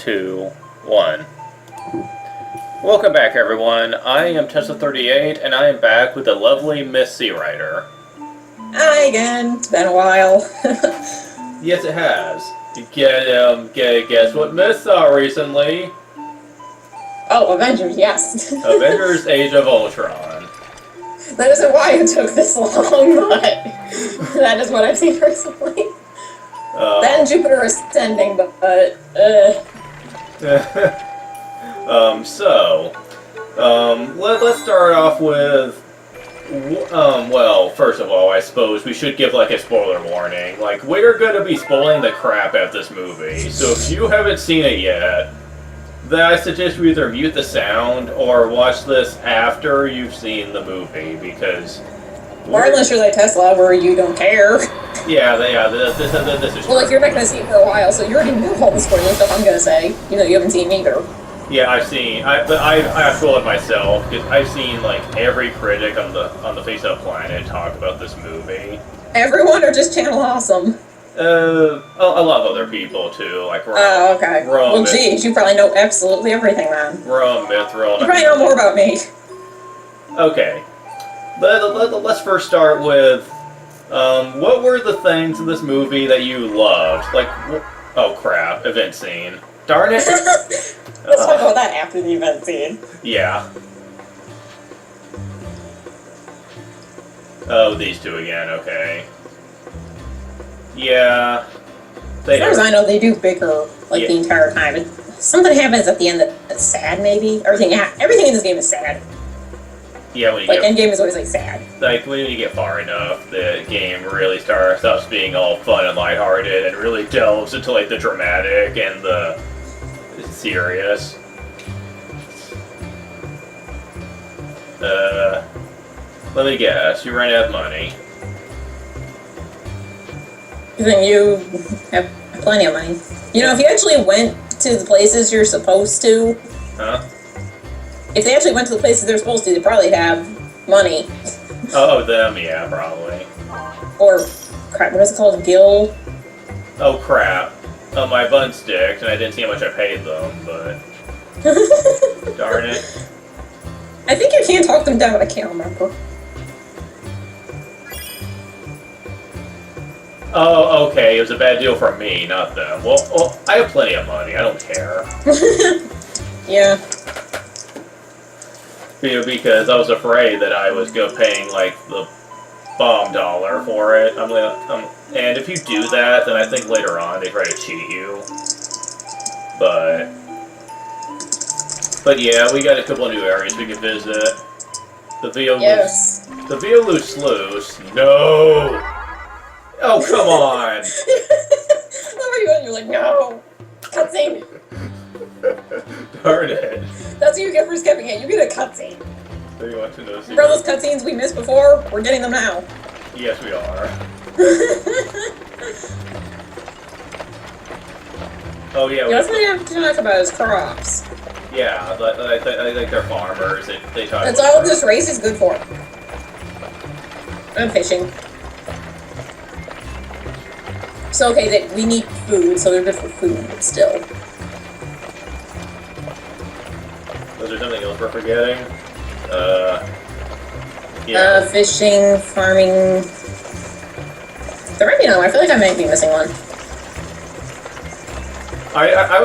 2, 1. Welcome back, everyone. I am Tesla38, and I am back with the lovely Miss Sea Rider. Hi again. It's been a while. Yes, it has. Guess what Miss saw recently? Oh, Avengers, yes. Avengers: Age of Ultron. That isn't why it took this long, but that is what I've seen recently. Then Jupiter Ascending, but let's start off with, well, first of all, I suppose we should give, like, a spoiler warning. Like, we're gonna be spoiling the crap out of this movie, so if you haven't seen it yet, then I suggest you either mute the sound or watch this after you've seen the movie, because... Or unless you're like Tesla, where you don't care. This is Well, like, you're not gonna see it for a while, so you already know all the spoiler stuff I'm gonna say. You know, you haven't seen either. Yeah, I've seen. But I feel it myself because I've seen like every critic on the face of the planet talk about this movie. Everyone, or just Channel Awesome? A lot of other people too, like Oh, okay. Well, geez, you probably know absolutely everything then. Rome, Mithril. You probably know more about me. Okay, let's first start with what were the things in this movie that you loved? Like, oh crap, event scene. Darn it. Let's talk about that after the event scene. Yeah. Oh, these two again, okay. Yeah. As far as I know, they do bicker, like, the entire time. Something happens at the end that's sad, maybe? Everything in this game is sad. Yeah, when you like, endgame is always, like, sad. Like, when you get far enough, the game really stops being all fun and lighthearted and really delves into, like, the dramatic and the serious. Let me guess, you ran out of money. Then you have plenty of money. You know, if you actually went to the places you're supposed to... Huh? If they actually went to the places they're supposed to, they probably have money. Oh, them, yeah, probably. Or, crap, what is it called? Gil? Oh, crap. Oh, my bun sticked, and I didn't see how much I paid them, but... Darn it. I think you can talk them down, but I can't remember. Oh, okay, it was a bad deal for me, not them. Well, I have plenty of money, I don't care. Yeah. Because I was afraid that I was paying, like, the bomb dollar for it. And if you do that, then I think later on they try to cheat you. But yeah, we got a couple of new areas we can visit. The Violu Sluice. No! Oh, come on! You're like, no! Cutscene! Darn it. That's what you get for skipping it. You get a cutscene. So you want to know Remember those cutscenes we missed before? We're getting them now. Yes, we are. Oh, yeah. That's what you have to talk about is crops. Yeah, I think they're farmers. They talk That's all this race is good for. I'm fishing. So, okay, we need food, so they're good for food, but still. Was there something else we're forgetting? Yeah. Fishing, farming... There might be another one. I feel like I might be missing one. I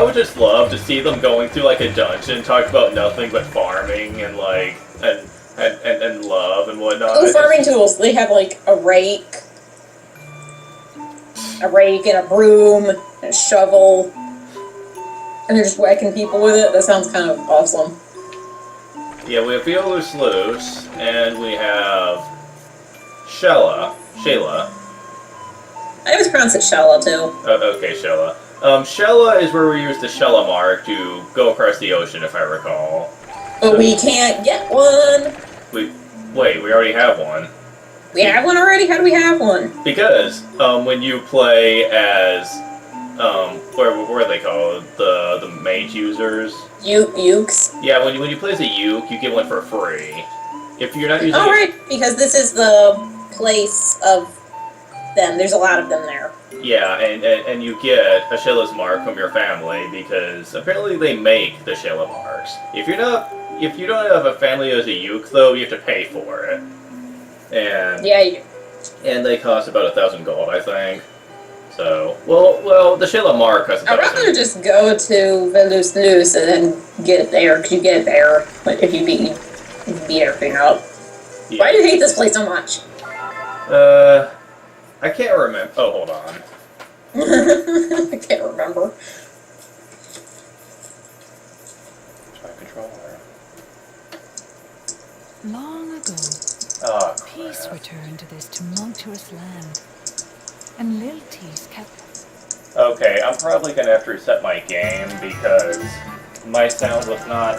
would just love to see them going through like a dungeon, talk about nothing but farming and like and love and whatnot. Oh, farming tools. They have like a rake and a broom and a shovel, and they're just whacking people with it. That sounds kind of awesome. Yeah, we have Violu Sluice and we have Shayla. I always pronounce it Shella too. Okay, Shayla. Shella is where we use the Shella mark to go across the ocean, if I recall. But we can't get one! Wait, we already have one. We have one already? How do we have one? Because, when you play as, what are they called? The mage users? Ukes? Yeah, when you play as a uke, you get one for free. If you're not using right, because this is the place of them. There's a lot of them there. Yeah, and you get a Sheila's mark from your family because apparently they make the Sheila marks. If you don't have a family as a Uke though, you have to pay for it. And Yeah, you do. and they cost about 1,000 gold, I think. So well, the Sheila mark costs I'd 1,000. rather just go to Sluice and then get it there, because you get it there, like, if you beat everything up. Yeah. Why do you hate this place so much? I can't remember. Oh, hold on. I can't remember. Where's my controller? Long ago, Oh, peace crap. returned to this tumultuous land, and Lilties kept... Okay, I'm probably gonna have to reset my game because my sound was not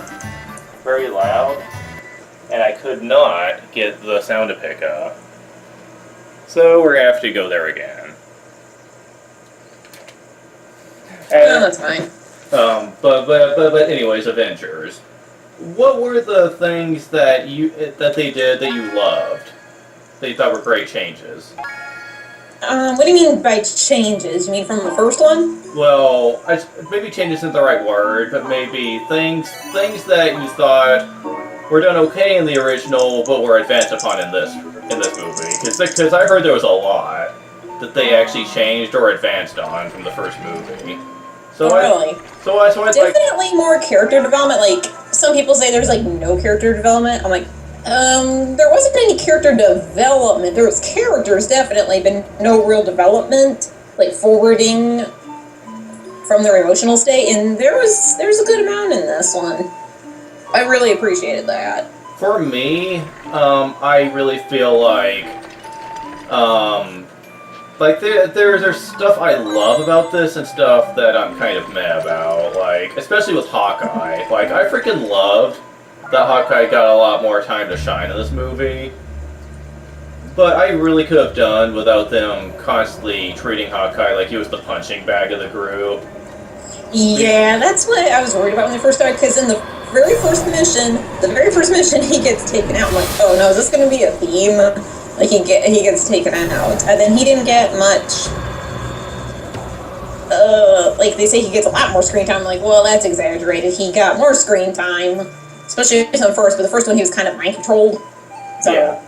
very loud, and I could not get the sound to pick up. So we're gonna have to go there again. Oh, that's fine. But anyways, Avengers. What were the things that they did that you loved? That you thought were great changes? What do you mean by changes? You mean from the first one? Well, maybe changes isn't the right word, but maybe things that you thought were done okay in the original, but were advanced upon in this movie. Because I heard there was a lot that they actually changed or advanced on from the first movie. So Really? So I'd like. Definitely more character development. Like, some people say there's, like, no character development. I'm like, there wasn't any character development. There was characters, definitely, but no real development, like, forwarding from their emotional state, and there's a good amount in this one. I really appreciated that. For me, I really feel there's stuff I love about this and stuff that I'm kind of meh about, like, especially with Hawkeye. Like, I freaking loved that Hawkeye got a lot more time to shine in this movie. But I really could have done without them constantly treating Hawkeye like he was the punching bag of the group. Yeah, that's what I was worried about when they first started, because in the very first mission, he gets taken out. I'm like, oh no, is this going to be a theme? Like, he gets taken out, and then he didn't get much. Like, they say he gets a lot more screen time. I'm like, well, that's exaggerated. He got more screen time, especially on the first. But the first one, he was kind of mind controlled. So. Yeah.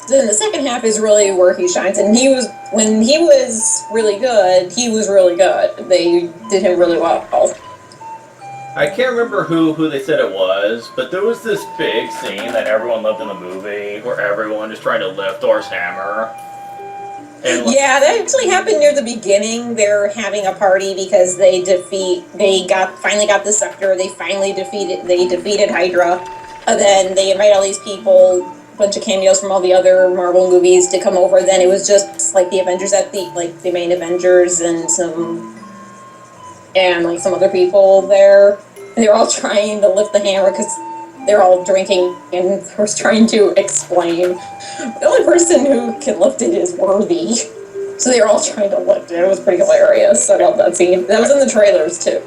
Then the second half is really where he shines, and when he was really good, he was really good. They did him really well. I can't remember who they said it was, but there was this big scene that everyone loved in the movie where everyone is trying to lift Thor's hammer. And Yeah, that actually happened near the beginning. They're having a party because they finally got the scepter. They defeated Hydra. And then they invite all these people, a bunch of cameos from all the other Marvel movies to come over. Then it was just like the Avengers the main Avengers and some other people there. And they were all trying to lift the hammer because they're all drinking and was trying to explain. The only person who can lift it is Worthy. So they were all trying to lift it. It was pretty hilarious. I love that scene. That was in the trailers too.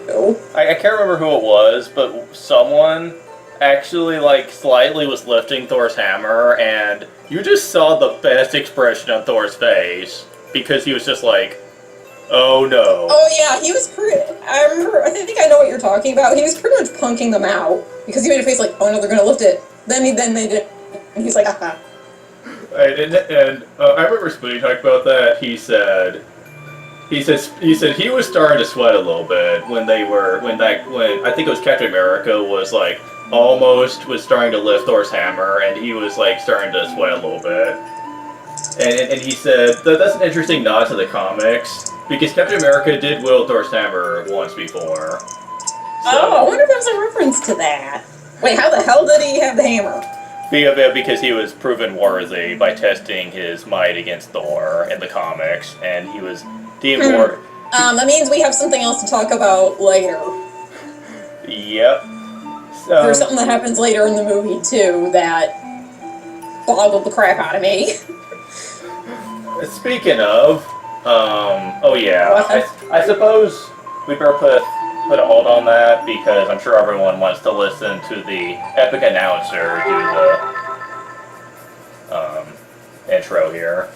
I can't remember who it was, but someone actually slightly was lifting Thor's hammer, and you just saw the best expression on Thor's face because he was just like, oh no. Oh yeah, he was I think I know what you're talking about. He was pretty much punking them out because he made a face like, oh no, they're gonna lift it. Then they did, and he's like, aha. And I remember Spoonie talking about that. He said he was starting to sweat a little bit when I think it was Captain America was almost was starting to lift Thor's hammer, and he was starting to sweat a little bit. And he said that's an interesting nod to the comics because Captain America did wield Thor's hammer once before. So, I wonder if that was a reference to that. Wait, how the hell did he have the hammer? because he was proven worthy by testing his might against Thor in the comics, and he was deemed worthy. That means we have something else to talk about later. Yep. There's something that happens later in the movie too that boggled the crap out of me. Speaking of, oh yeah, I suppose we better put a hold on that because I'm sure everyone wants to listen to the epic announcer do intro here.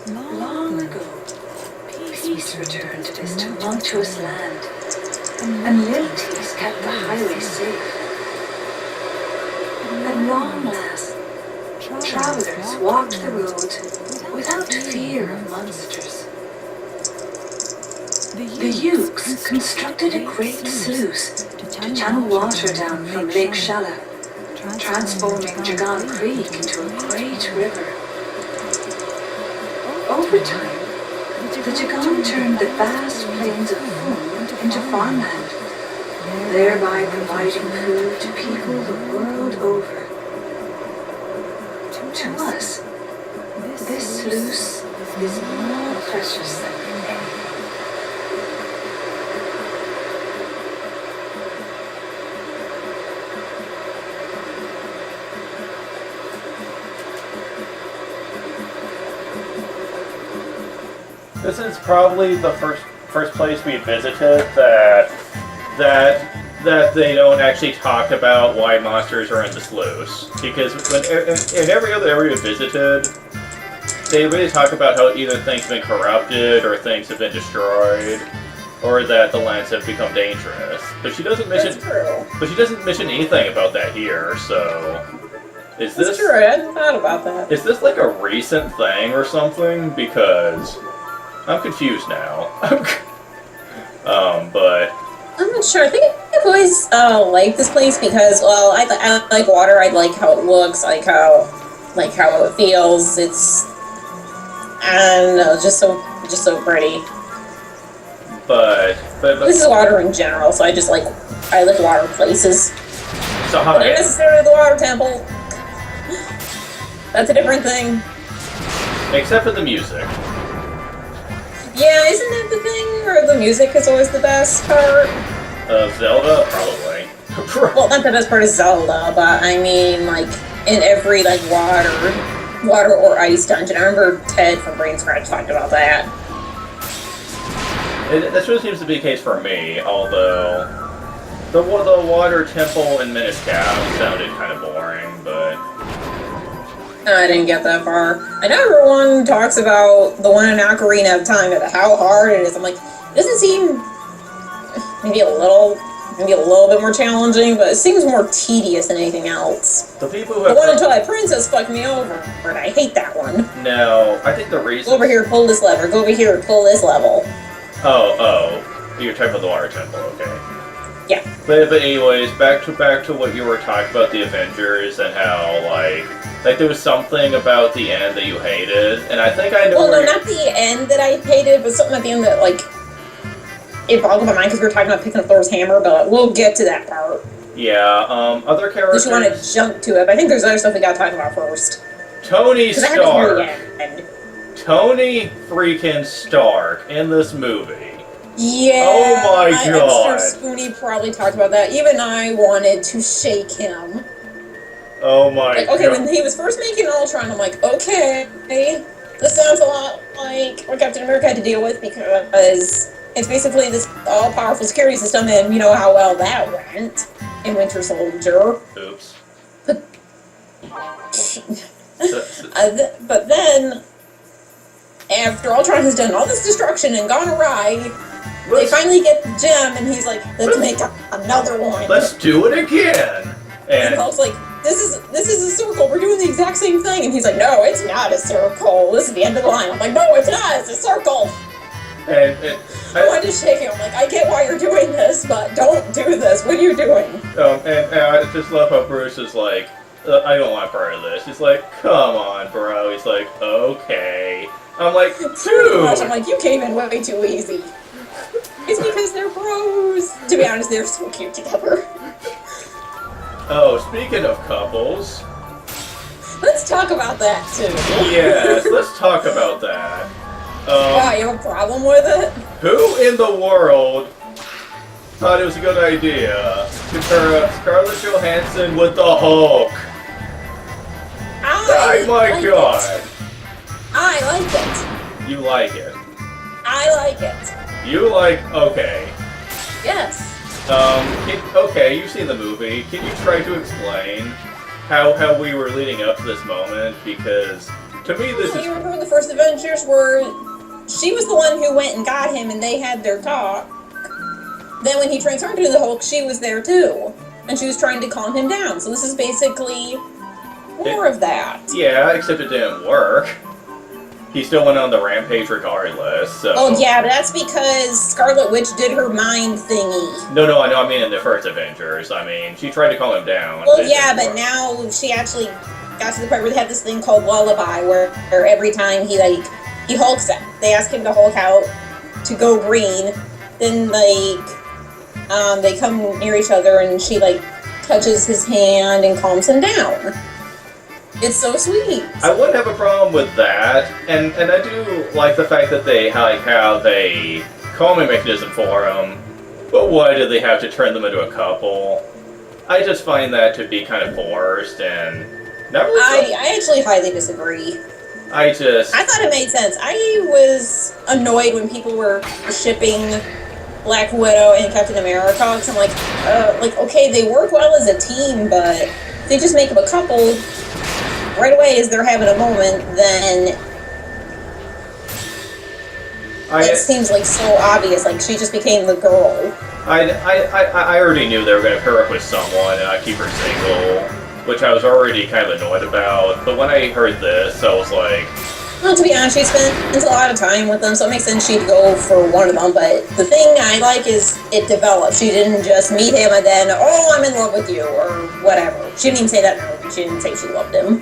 Long ago, peace returned to this tumultuous land, and Lilties kept the highway safe. At long last, travelers walked the road without fear of monsters. The Ukes constructed a great sluice to channel water down from Lake Shala, transforming Jagan Creek into a great river. Over time, the Jagan turned the vast plains of Fung into farmland, thereby providing food to people the world over. To us, this sluice is more precious than any. This is probably the first place we visited that they don't actually talk about why monsters are in the sluice. Because in every other area we visited, they really talk about how either things have been corrupted or things have been destroyed, or that the lands have become dangerous. But she doesn't mention. That's true. But she doesn't mention anything about that here. So, is this That's true. I hadn't thought about that. Is this like a recent thing or something? Because I'm confused now. But I'm not sure. I think I've always liked this place because, well, I like water. I like how it looks. I like how it feels. It's, I don't know, just so pretty. But This is water in general, so I like water places. so how Not necessarily the water temple. That's a different thing. except for the music. Yeah, isn't that the thing where the music is always the best part? Of Zelda, probably. Well, not the best part of Zelda, but I mean, like, in every, like, water or ice dungeon. I remember Ted from Brain Scratch talked about that. This really seems to be the case for me, although the water temple in Minish Cap sounded kind of boring, but I didn't get that far. I know everyone talks about the one in Ocarina of Time and how hard it is. I'm like, it doesn't seem maybe a little bit more challenging, but it seems more tedious than anything else. the people who The have one until I Princess fucked me over, and I hate that one. no, I think the reason. Go over here, pull this lever. Go over here, pull this level. Oh, you're talking about the water temple, okay. Yeah. But anyways, back to what you were talking about the Avengers and how like there was something about the end that you hated, and I think I know. Well, where no, not the end that I hated, but something at the end that, like, it boggled my mind because we were talking about picking up Thor's hammer, but we'll get to that part. Yeah, other characters. Unless you want to jump to it, but I think there's other stuff we gotta talk about first. Tony Because I haven't Stark. heard the end. Tony freaking Stark in this movie. Yeah. Oh my God. I'm sure Spoonie probably talked about that. Even I wanted to shake him. Oh my Like, okay, God. when he was first making Ultron, I'm like, okay, this sounds a lot like what Captain America had to deal with because it's basically this all-powerful security system, and you know how well that went in Winter Soldier. Oops. But then, after Ultron has done all this destruction and gone awry, they finally get the gem, and he's like, let's make another one. Let's do it again. And And Hulk's like, this is a circle, we're doing the exact same thing. And he's like, no, it's not a circle. This is the end of the line. I'm like, no, it's not, it's a circle. I wanted to shake him. I'm like, I get why you're doing this, but don't do this. What are you doing? and I just love how Bruce is like, I don't want part of this. He's like, come on, bro. He's like, okay. I'm like, Pretty much, I'm dude. like, you came in way too easy. It's because they're bros. To be honest, they're so cute together. Oh, speaking of couples, Let's talk about that too. yes, let's talk about that. Why, you have a problem with it? Who in the world thought it was a good idea to pair up Scarlett Johansson with the Hulk? I Oh my like God. it. I like it. You like it. I like it. You like, okay. Yes. Okay, you've seen the movie. Can you try to explain how we were leading up to this moment? Because to me, this is. You remember the first Avengers where she was the one who went and got him, and they had their talk. Then when he transformed into the Hulk, she was there too, and she was trying to calm him down. So this is basically more of that. Yeah, except it didn't work. He still went on the rampage regardless, so... Oh yeah, but that's because Scarlet Witch did her mind thingy. No, I mean in the first Avengers. I mean, she tried to calm him down. Well, yeah, but now she actually got to the point where they have this thing called Lullaby, where every time he hulks out, they ask him to Hulk out to go green, then, they come near each other and she, touches his hand and calms him down. It's so sweet. I wouldn't have a problem with that, and I do like the fact that they have a calming mechanism for him. But why do they have to turn them into a couple? I just find that to be kind of forced and not really. I actually highly disagree. I thought it made sense. I was annoyed when people were shipping Black Widow and Captain America, because I'm like, okay, they work well as a team, but they just make them a couple. Right away, as they're having a moment, then it seems like so obvious. Like she just became the girl. I already knew they were going to pair up with someone and keep her single, which I was already kind of annoyed about. But when I heard this, I was like, well, to be honest, she spends a lot of time with them, so it makes sense she'd go for one of them. But the thing I like is it developed. She didn't just meet him and then, oh, I'm in love with you or whatever. She didn't even say that in the movie. She didn't say she loved him.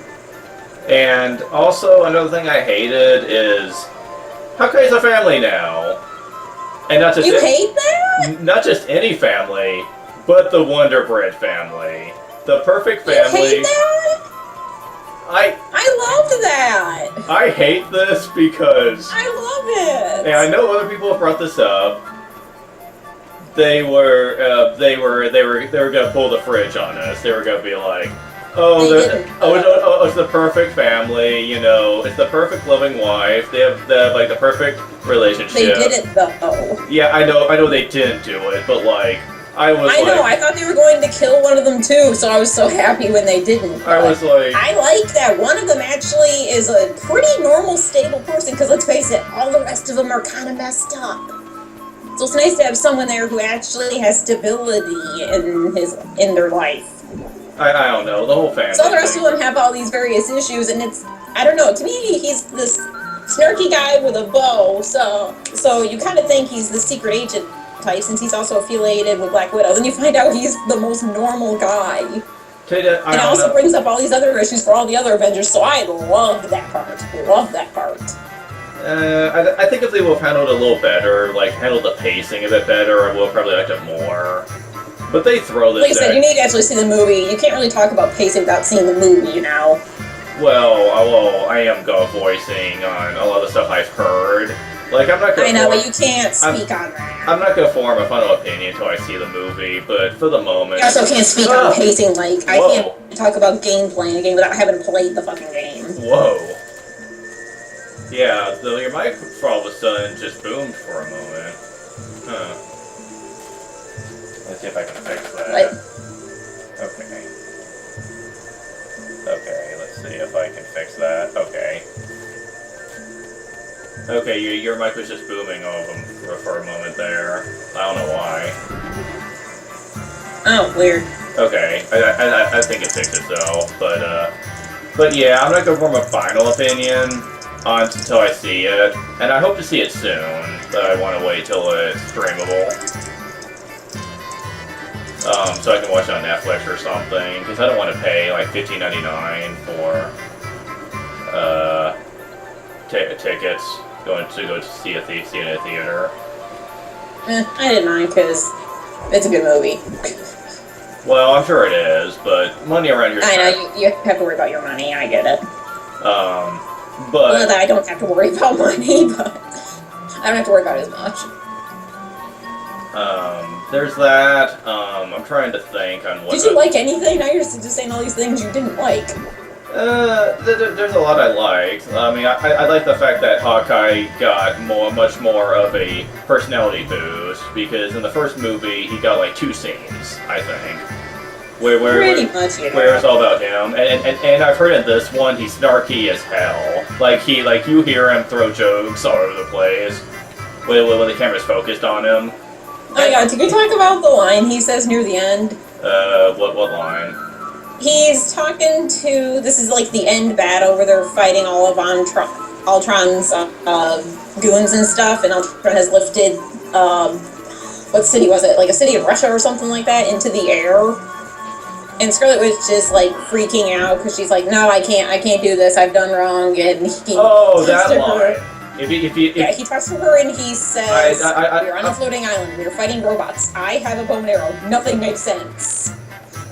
And also, another thing I hated is Hawkeye's a family now. And not just you hate that? Not just any family, but the Wonder Bread family. The perfect family. You hate that? I loved that. I hate this because I love it. And I know other people have brought this up. They were gonna pull the fridge on us. They were gonna be like, it's the perfect family, you know, it's the perfect loving wife, they have the perfect relationship. They did it though. Yeah, I know they didn't do it, but I thought they were going to kill one of them too, so I was so happy when they didn't. I was like... I like that one of them actually is a pretty normal, stable person, because let's face it, all the rest of them are kind of messed up. So it's nice to have someone there who actually has stability in their life. I don't know, the whole family. So the rest of them have all these various issues, and it's, I don't know, to me, he's this snarky guy with a bow, so you kind of think he's the secret agent type, since he's also affiliated with Black Widow. Then you find out he's the most normal guy. And it also brings up all these other issues for all the other Avengers, so I loved that part. I think if they would have handled it a little better, handled the pacing a bit better, I would have probably liked it more. But they throw this. Like I said, you need to actually see the movie. You can't really talk about pacing without seeing the movie, you know. Well, I am voicing on a lot of the stuff I've heard. I'm not gonna. I know, but you can't speak on that. I'm not gonna form a final opinion until I see the movie. But for the moment, I also can't speak on pacing. I can't talk about gameplay in a game without having played the fucking game. Whoa. Yeah, your mic all of a sudden just boomed for a moment. Huh. Let's see if I can fix that. Okay, let's see if I can fix that. Okay, your mic was just booming over for a moment there. I don't know why. Oh, weird. Okay, I think it fixed itself, but yeah, I'm not gonna form a final opinion until I see it, and I hope to see it soon, but I want to wait till it's streamable. So I can watch it on Netflix or something, because I don't want to pay $15.99 for tickets to go to see it in a theater. I didn't mind because it's a good movie. Well, I'm sure it is, but money around here. I know you have to worry about your money. I get it. But I don't have to worry about money, but I don't have to worry about it as much. There's that. I'm trying to think on what. Did you like anything? Now you're just saying all these things you didn't like. There's a lot I liked. I mean, I like the fact that Hawkeye got much more of a personality boost, because in the first movie he got like 2 scenes, I think, where Pretty much, yeah. where it's all about him. And I've heard in this one he's snarky as hell. Like you hear him throw jokes all over the place when the camera's focused on him. Oh my god, did we talk about the line he says near the end? What line? He's talking to, this is like the end battle where they're fighting all of Ultron's goons and stuff, and Ultron has lifted, what city was it? Like a city of Russia or something like that into the air. And Scarlet Witch is like freaking out because she's like, no, I can't do this, I've done wrong, and he that line. He talks to her and he says, we're on a floating island, we're fighting robots, I have a bow and arrow, nothing makes sense.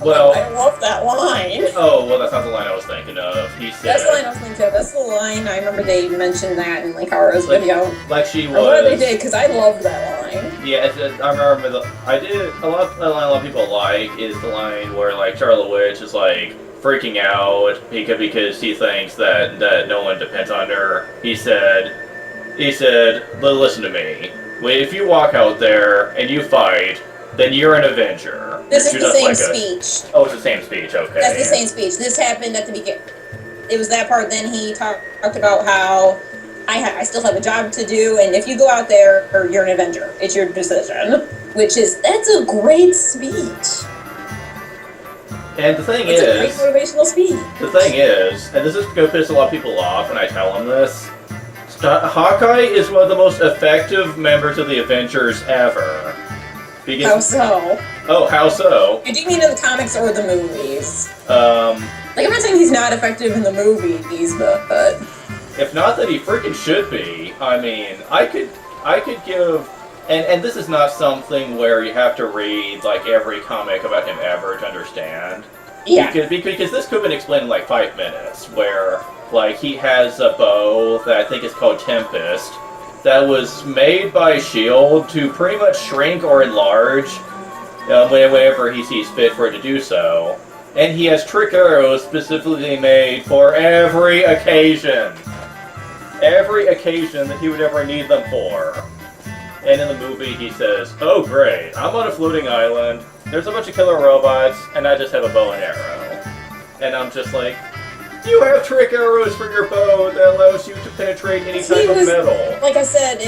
Well, I love that line. Oh, well, that's not the line I was thinking of. He said... That's the line I was thinking of. That's the line, I remember they mentioned that in like Hara's video. Like she was... Or what they did, because I loved that line. Yeah, I remember a lot of people like is the line where like Scarlet Witch is like freaking out because she thinks that no one depends on her. He said, listen to me. If you walk out there and you fight, then you're an Avenger. This is the same speech. Oh, it's the same speech, okay. That's the same speech. This happened at the beginning. It was that part, then he talked about how I still have a job to do, and if you go out there, or you're an Avenger. It's your decision. That's a great speech. And the thing it's a great motivational speech. The thing is, and this is going to piss a lot of people off when I tell them this, Hawkeye is one of the most effective members of the Avengers ever. Because, how so? Oh, how so? Do you mean in the comics or the movies? Like, I'm not saying he's not effective in the movies, but... If not, that he freaking should be. I mean, I could give... And this is not something where you have to read, like, every comic about him ever to understand. Yeah. Because this could have been explained in, like, 5 minutes, where, like, he has a bow that I think is called Tempest, that was made by S.H.I.E.L.D. to pretty much shrink or enlarge whenever he sees fit for it to do so. And he has trick arrows specifically made for every occasion. Every occasion that he would ever need them for. And in the movie he says, oh great, I'm on a floating island, there's a bunch of killer robots, and I just have a bow and arrow. And I'm just like, you have trick arrows for your bow that allows you to penetrate any type of metal. Like I said,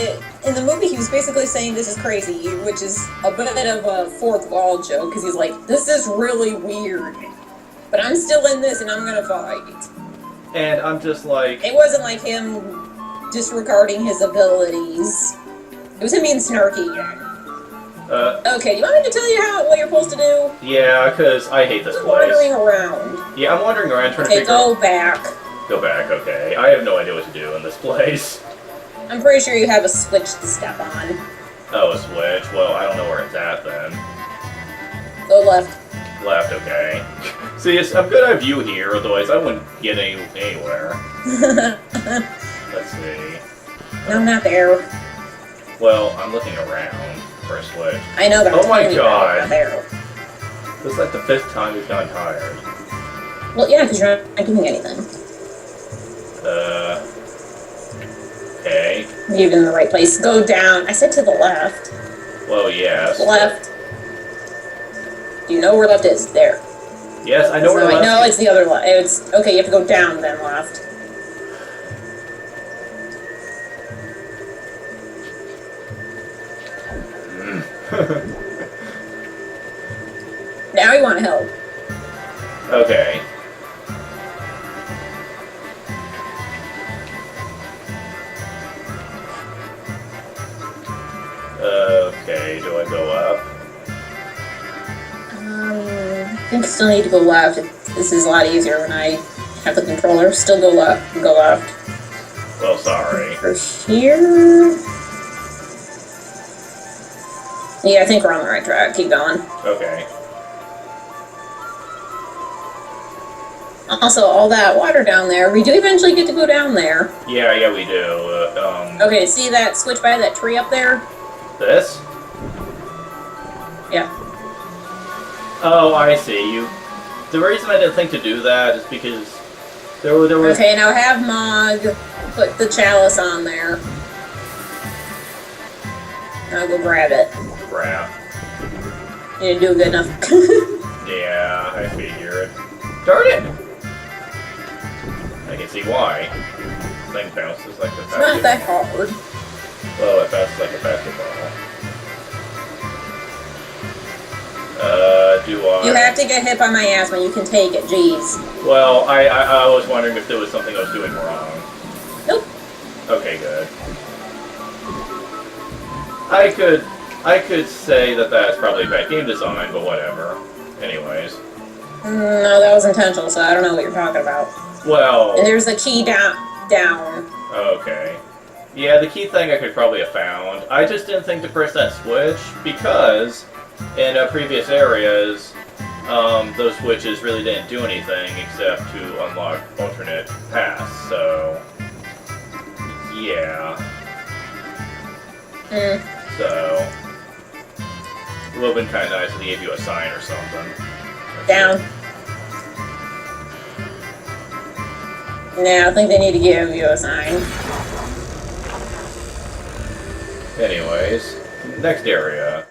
in the movie he was basically saying this is crazy, which is a bit of a fourth wall joke, because he's like, this is really weird, but I'm still in this and I'm gonna fight. And I'm just like... It wasn't like him disregarding his abilities. It was him being snarky again. Okay, do you want me to tell you what you're supposed to do? Yeah, because I hate this place. Wandering around. Yeah, I'm wandering around trying to figure out... Okay, go back. Go back, okay. I have no idea what to do in this place. I'm pretty sure you have a switch to step on. Oh, a switch? Well, I don't know where it's at then. Go left. Left, okay. See, I'm good at view here, otherwise I wouldn't get anywhere. Let's see. No, I'm not there. Well, I'm looking around for a switch. I know that. Oh my god. Not there. This is like the 5th time we've gotten tired. Well, yeah, because you're not doing anything. Okay. You're in the right place. Go down. I said to the left. Well, yes. Left. Do you know where left is? There. Yes, I know where left is. No, it's the other left. It's okay, you have to go down, then left. Now you want help. Okay. Okay, do I go up? I think I still need to go left. This is a lot easier when I have the controller. Still go left. Go left. Well, sorry. For here. Yeah, I think we're on the right track. Keep going. Okay. Also, all that water down there, we do eventually get to go down there. Yeah, we do. Okay, see that switch by that tree up there? This? Yeah. Oh, I see. The reason I didn't think to do that is because There was... Okay, now have Mog put the chalice on there. I'll go grab it. Crap. You didn't do good enough. Yeah, I figured. Darn it! I can see why. This thing bounces like a It's not that hard. Well, it bounces like a basketball. Do I... You have to get hit by my ass when you can take it, jeez. Well, I was wondering if there was something I was doing wrong. Nope. Okay, good. I could say that that's probably bad game design, but whatever. Anyways. No, that was intentional, so I don't know what you're talking about. Well... And there's a key down. Okay. Yeah, the key thing I could probably have found. I just didn't think to press that switch, because in previous areas, those switches really didn't do anything except to unlock alternate paths, so... Yeah. So... It would have been kind of nice if they gave you a sign or something. Down. No, I think they need to give you a sign. Anyways, next area.